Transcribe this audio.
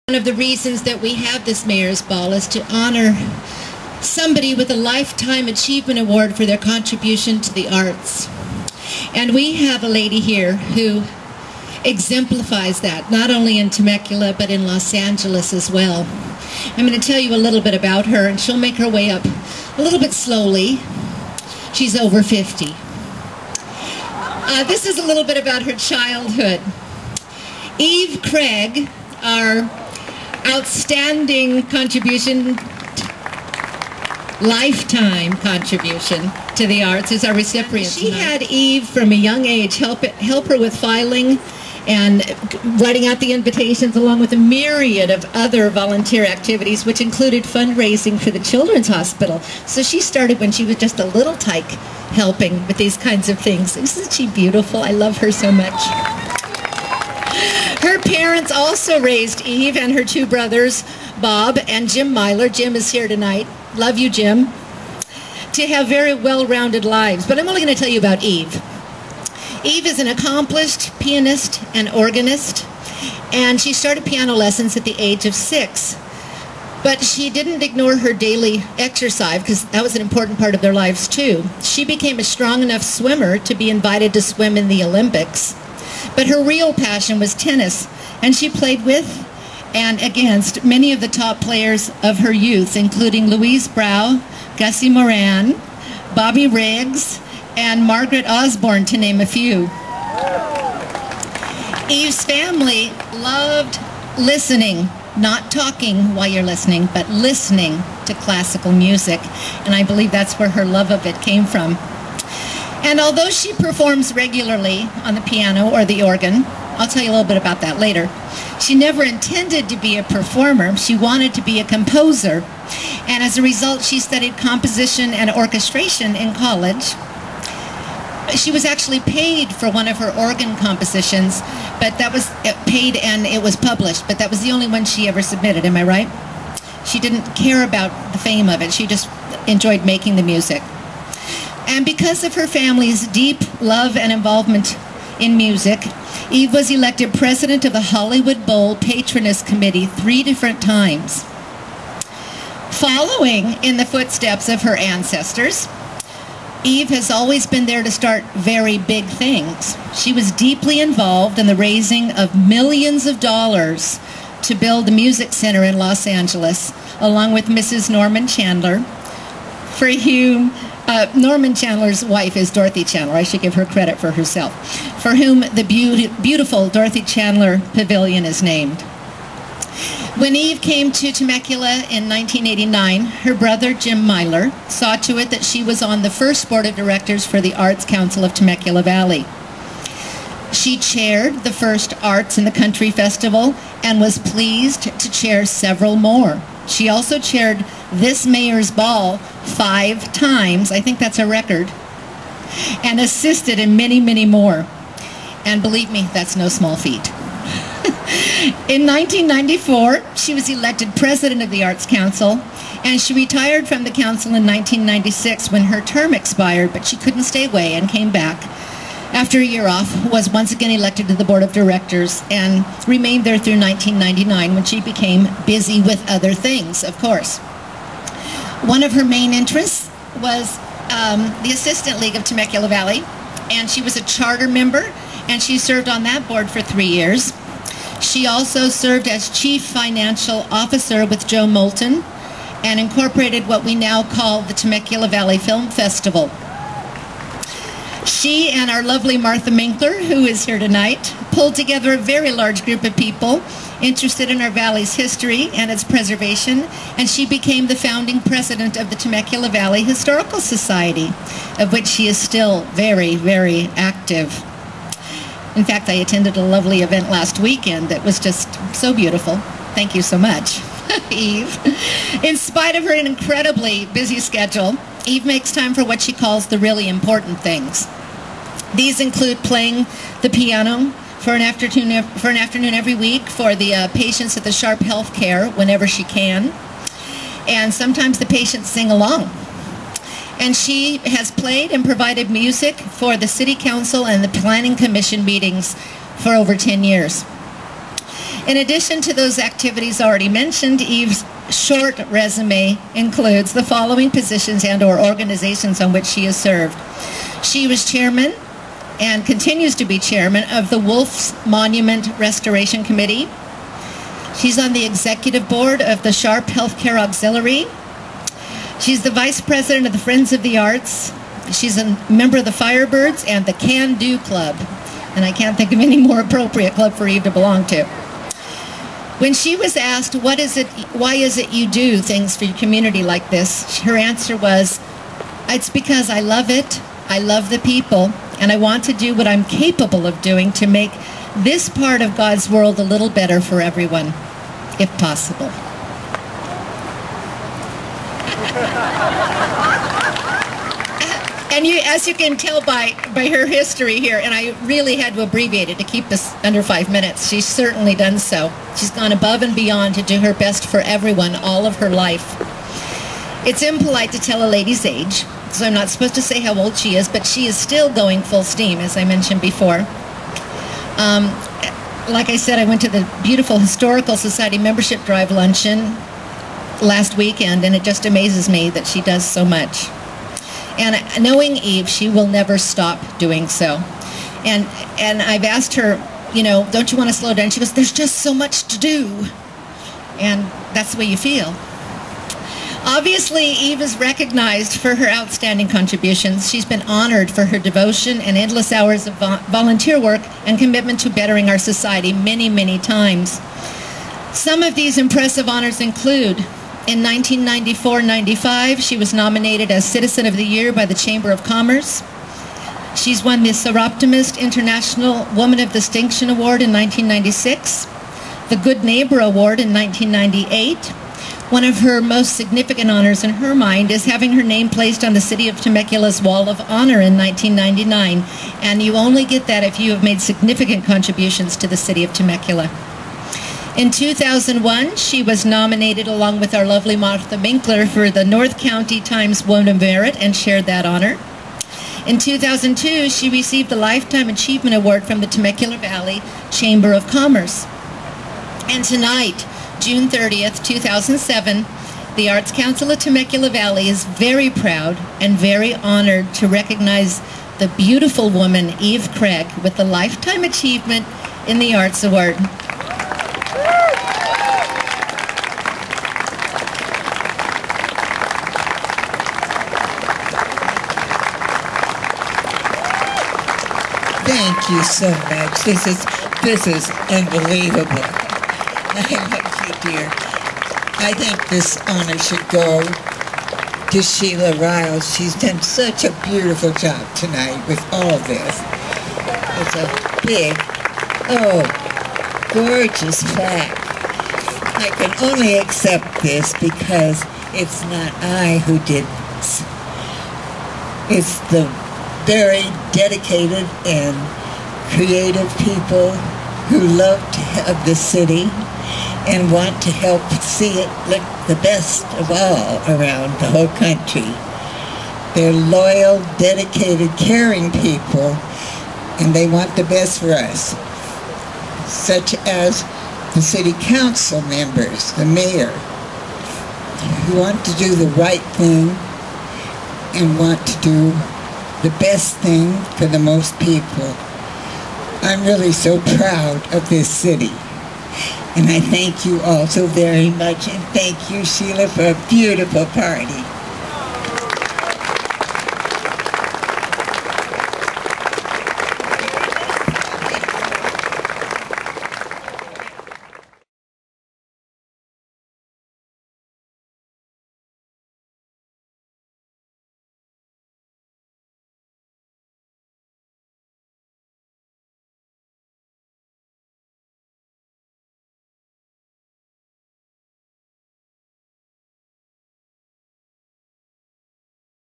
One of the reasons that we have this Mayor's Ball is to honor somebody with a Lifetime Achievement Award for their contribution to the arts. And we have a lady here who exemplifies that, not only in Temecula, but in Los Angeles as well. I'm going to tell you a little bit about her, and she'll make her way up a little bit slowly. She's over 50. This is a little bit about her childhood. Eve Craig, our outstanding contribution, lifetime contribution to the arts, is our recipient. She had Eve from a young age help her with filing and writing out the invitations, along with a myriad of other volunteer activities, which included fundraising for the Children's Hospital. So she started when she was just a little tyke, helping with these kinds of things. Isn't she beautiful? I love her so much. Her parents also raised Eve and her two brothers, Bob and Jim Myler. Jim is here tonight. Love you, Jim. To have very well-rounded lives. But I'm only going to tell you about Eve. Eve is an accomplished pianist and organist, and she started piano lessons at the age of 6. But she didn't ignore her daily exercise, because that was an important part of their lives too. She became a strong enough swimmer to be invited to swim in the Olympics. But her real passion was tennis, and she played with and against many of the top players of her youth, including Louise Brough, Gussie Moran, Bobby Riggs, and Margaret Osborne, to name a few. Eve's family loved listening, not talking while you're listening, but listening to classical music, and I believe that's where her love of it came from. And although she performs regularly on the piano or the organ, I'll tell you a little bit about that later, she never intended to be a performer. She wanted to be a composer. And as a result, she studied composition and orchestration in college. She was actually paid for one of her organ compositions, but that was paid and it was published, but that was the only one she ever submitted, am I right? She didn't care about the fame of it. She just enjoyed making the music. And because of her family's deep love and involvement in music, Eve was elected president of the Hollywood Bowl Patroness Committee 3 different times. Following in the footsteps of her ancestors, Eve has always been there to start very big things. She was deeply involved in the raising of millions of dollars to build the Music Center in Los Angeles, along with Mrs. Norman Chandler, for whom Norman Chandler's wife is Dorothy Chandler. I should give her credit for herself, for whom the beautiful Dorothy Chandler Pavilion is named. When Eve came to Temecula in 1989, her brother Jim Myler saw to it that she was on the first board of directors for the Arts Council of Temecula Valley. She chaired the first Arts in the Country Festival and was pleased to chair several more. She also chaired this Mayor's Ball 5 times, I think that's a record, and assisted in many, many more. And believe me, that's no small feat. In 1994, she was elected president of the Arts Council, and she retired from the council in 1996 when her term expired, but she couldn't stay away and came back. After a year off, was once again elected to the board of directors and remained there through 1999 when she became busy with other things, of course. One of her main interests was the Assistant League of Temecula Valley, and she was a charter member, and she served on that board for 3 years. She also served as Chief Financial Officer with Joe Moulton and incorporated what we now call the Temecula Valley Film Festival. She and our lovely Martha Minkler, who is here tonight, pulled together a very large group of people interested in our valley's history and its preservation, and she became the founding president of the Temecula Valley Historical Society, of which she is still very, very active. In fact, I attended a lovely event last weekend that was just so beautiful. Thank you so much, Eve. In spite of her incredibly busy schedule, Eve makes time for what she calls the really important things. These include playing the piano for an afternoon every week for the patients at the Sharp Health Care whenever she can. And sometimes the patients sing along. And she has played and provided music for the City Council and the Planning Commission meetings for over 10 years. In addition to those activities already mentioned, Eve's short resume includes the following positions and/or organizations on which she has served. She was chairman and continues to be chairman of the Wolf's Monument Restoration Committee. She's on the executive board of the Sharp Healthcare Auxiliary. She's the vice president of the Friends of the Arts. She's a member of the Firebirds and the Can Do Club. And I can't think of any more appropriate club for Eve to belong to. When she was asked, why is it you do things for your community like this? Her answer was, it's because I love it, I love the people, and I want to do what I'm capable of doing to make this part of God's world a little better for everyone, if possible. And as you can tell by her history here, and I really had to abbreviate it to keep this under 5 minutes, she's certainly done so. She's gone above and beyond to do her best for everyone all of her life. It's impolite to tell a lady's age, so I'm not supposed to say how old she is, but she is still going full steam, as I mentioned before. Like I said, I went to the beautiful Historical Society membership drive luncheon last weekend, and it just amazes me that she does so much. And knowing Eve, she will never stop doing so. And I've asked her, you know, don't you want to slow down? She goes, there's just so much to do. And that's the way you feel. Obviously, Eve is recognized for her outstanding contributions. She's been honored for her devotion and endless hours of volunteer work and commitment to bettering our society many, many times. Some of these impressive honors include, in 1994-95, she was nominated as Citizen of the Year by the Chamber of Commerce. She's won the Seroptimist International Woman of Distinction Award in 1996, the Good Neighbor Award in 1998. One of her most significant honors in her mind is having her name placed on the City of Temecula's Wall of Honor in 1999, and you only get that if you have made significant contributions to the City of Temecula. In 2001, she was nominated along with our lovely Martha Minkler for the North County Times Woman of Merit and shared that honor. In 2002, she received the Lifetime Achievement Award from the Temecula Valley Chamber of Commerce. And tonight, June 30th, 2007, the Arts Council of Temecula Valley is very proud and very honored to recognize the beautiful woman, Eve Craig, with the Lifetime Achievement in the Arts Award. Thank you so much. This is unbelievable. I love you, dear. I think this honor should go to Sheila Riles. She's done such a beautiful job tonight with all this. It's a big, gorgeous plaque. I can only accept this because it's not I who did this. It's the very dedicated and creative people who love to have the city and want to help see it look the best of all around the whole country. They're loyal, dedicated, caring people, and they want the best for us, such as the city council members, the mayor, who want to do the right thing and want to do the best thing for the most people. I'm really so proud of this city. And I thank you all so very much. And thank you, Sheila, for a beautiful party.